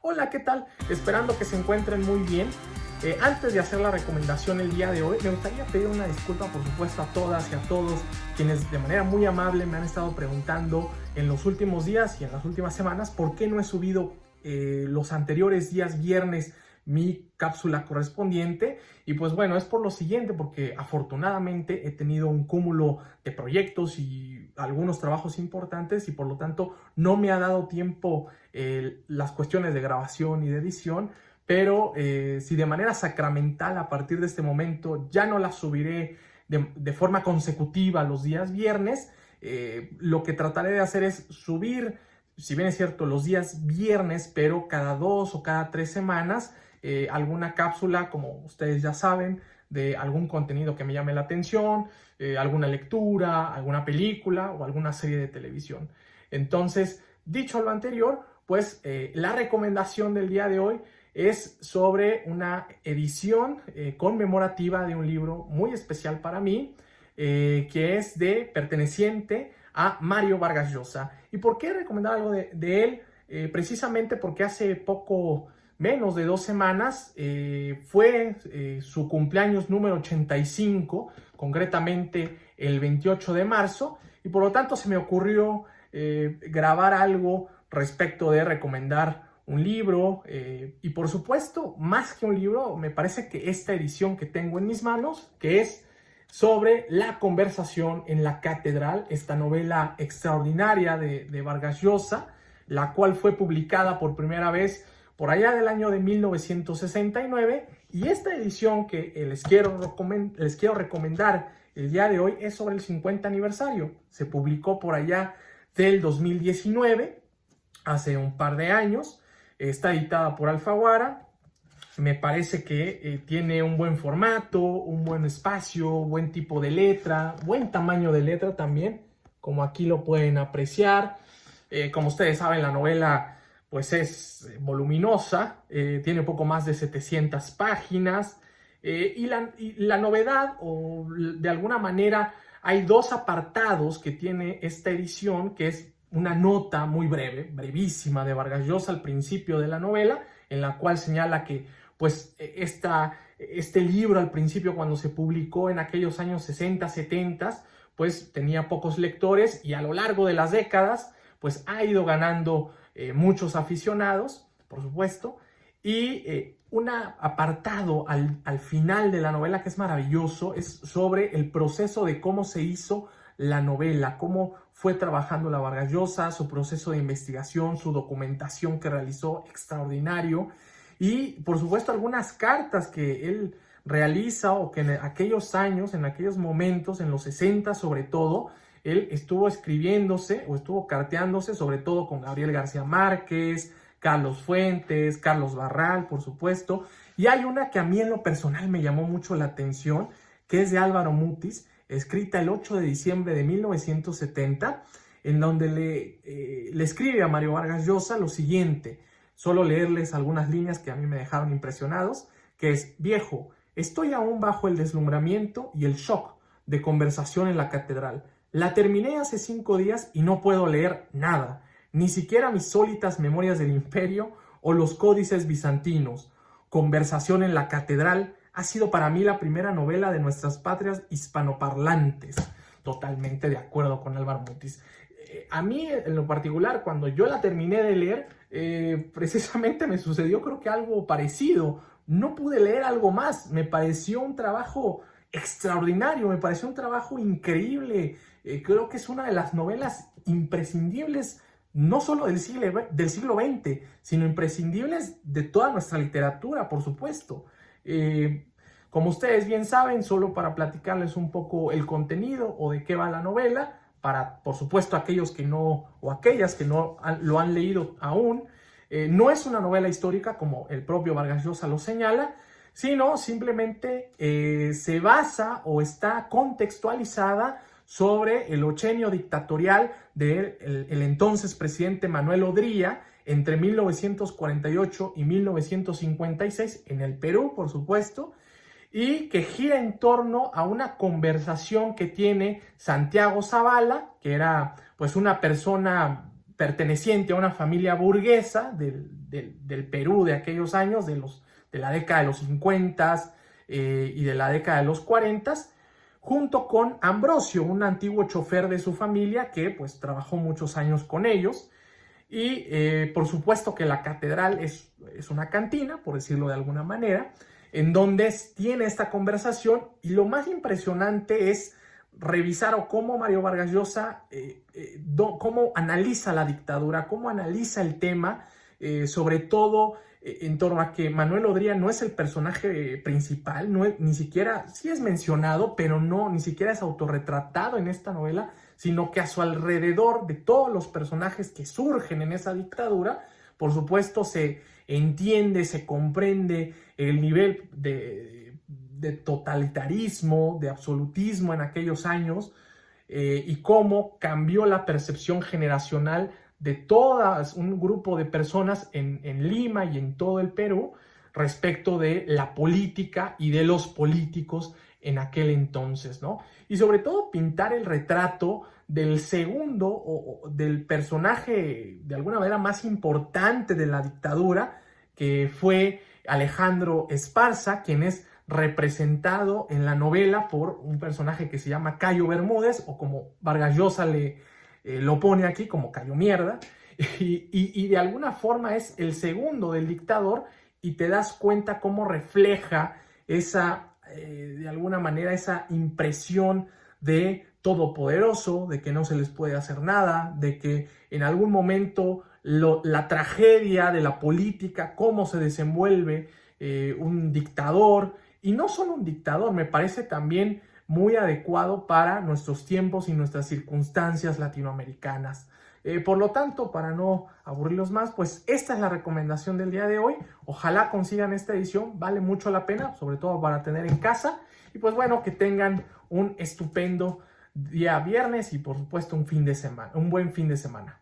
Hola, ¿qué tal? Esperando que se encuentren muy bien. Antes de hacer la recomendación el día de hoy, me gustaría pedir una disculpa, por supuesto, a todas y a todos quienes de manera muy amable me han estado preguntando en los últimos días y en las últimas semanas por qué no he subido los anteriores días viernes mi cápsula correspondiente. Y pues bueno, es por lo siguiente, porque afortunadamente he tenido un cúmulo de proyectos y algunos trabajos importantes y por lo tanto no me ha dado tiempo las cuestiones de grabación y de edición. Pero si de manera sacramental a partir de este momento ya no las subiré de forma consecutiva los días viernes, lo que trataré de hacer es subir, si bien es cierto, los días viernes, pero cada 2 o cada 3 semanas, alguna cápsula, como ustedes ya saben, de algún contenido que me llame la atención, alguna lectura, alguna película o alguna serie de televisión. Entonces, dicho lo anterior, pues la recomendación del día de hoy es sobre una edición conmemorativa de un libro muy especial para mí, que es perteneciente a Mario Vargas Llosa. ¿Y por qué recomendar algo de él? Precisamente porque hace poco menos de 2 semanas fue su cumpleaños número 85, concretamente el 28 de marzo, y por lo tanto se me ocurrió grabar algo respecto de recomendar un libro, y por supuesto, más que un libro, me parece que esta edición que tengo en mis manos, que es sobre La conversación en la catedral, esta novela extraordinaria de Vargas Llosa, la cual fue publicada por primera vez por allá del año de 1969, y esta edición que les quiero recomendar el día de hoy es sobre el 50 aniversario. Se publicó por allá del 2019, hace un par de años. Está editada por Alfaguara. Me parece que tiene un buen formato, un buen espacio, buen tipo de letra, buen tamaño de letra también, como aquí lo pueden apreciar. Como ustedes saben, la novela pues es voluminosa, tiene poco más de 700 páginas, y la novedad, o de alguna manera, hay 2 apartados que tiene esta edición, que es una nota muy breve, brevísima, de Vargas Llosa al principio de la novela, en la cual señala que pues este libro al principio, cuando se publicó en aquellos años 60, 70, pues tenía pocos lectores, y a lo largo de las décadas pues ha ido ganando muchos aficionados, por supuesto. Y un apartado al final de la novela que es maravilloso es sobre el proceso de cómo se hizo la novela, cómo fue trabajando la Vargas Llosa, su proceso de investigación, su documentación que realizó extraordinario, y por supuesto algunas cartas que él realiza, o que en aquellos años, en aquellos momentos, en los 60 sobre todo, él estuvo escribiéndose o estuvo carteándose sobre todo con Gabriel García Márquez, Carlos Fuentes, Carlos Barral, por supuesto. Y hay una que a mí en lo personal me llamó mucho la atención, que es de Álvaro Mutis, escrita el 8 de diciembre de 1970, en donde le escribe a Mario Vargas Llosa lo siguiente. Solo leerles algunas líneas que a mí me dejaron impresionados, que es: viejo, estoy aún bajo el deslumbramiento y el shock de Conversación en la catedral. La terminé hace 5 días y no puedo leer nada, ni siquiera mis sólitas Memorias del Imperio o los Códices Bizantinos. Conversación en la catedral ha sido para mí la primera novela de nuestras patrias hispanoparlantes. Totalmente de acuerdo con Álvaro Mutis. A mí, en lo particular, cuando yo la terminé de leer, precisamente me sucedió, creo que algo parecido. No pude leer algo más. Me pareció un trabajo extraordinario, me pareció un trabajo increíble. Creo que es una de las novelas imprescindibles, no solo del siglo XX, sino imprescindibles de toda nuestra literatura, por supuesto. Como ustedes bien saben, solo para platicarles un poco el contenido o de qué va la novela, para, por supuesto, aquellos que no, o aquellas que no lo han leído aún, no es una novela histórica como el propio Vargas Llosa lo señala, sino simplemente se basa o está contextualizada sobre el ochenio dictatorial del entonces presidente Manuel Odría entre 1948 y 1956 en el Perú, por supuesto, y que gira en torno a una conversación que tiene Santiago Zavala, que era pues una persona perteneciente a una familia burguesa del Perú de aquellos años, de la década de los 50 y de la década de los 40, junto con Ambrosio, un antiguo chofer de su familia que pues trabajó muchos años con ellos. Y por supuesto que la catedral es una cantina, por decirlo de alguna manera, en donde tiene esta conversación, y lo más impresionante es revisar o cómo Mario Vargas Llosa, cómo analiza la dictadura, cómo analiza el tema, sobre todo en torno a que Manuel Odría no es el personaje principal, ni siquiera, sí es mencionado, pero ni siquiera es autorretratado en esta novela, sino que a su alrededor de todos los personajes que surgen en esa dictadura, por supuesto se entiende, se comprende el nivel de totalitarismo, de absolutismo en aquellos años, y cómo cambió la percepción generacional de todas un grupo de personas en Lima y en todo el Perú respecto de la política y de los políticos en aquel entonces, ¿no? Y sobre todo pintar el retrato del segundo o del personaje de alguna manera más importante de la dictadura, que fue Alejandro Esparza, quien es representado en la novela por un personaje que se llama Cayo Bermúdez, o como Vargas Llosa lo pone aquí, como Cayo Mierda, y de alguna forma es el segundo del dictador, y te das cuenta cómo refleja de alguna manera esa impresión de todopoderoso, de que no se les puede hacer nada, de que en algún momento la tragedia de la política, cómo se desenvuelve un dictador, y no solo un dictador, me parece también muy adecuado para nuestros tiempos y nuestras circunstancias latinoamericanas. Por lo tanto, para no aburrirlos más, pues esta es la recomendación del día de hoy. Ojalá consigan esta edición, vale mucho la pena, sobre todo para tener en casa. Y pues bueno, que tengan un estupendo día viernes y por supuesto un buen fin de semana.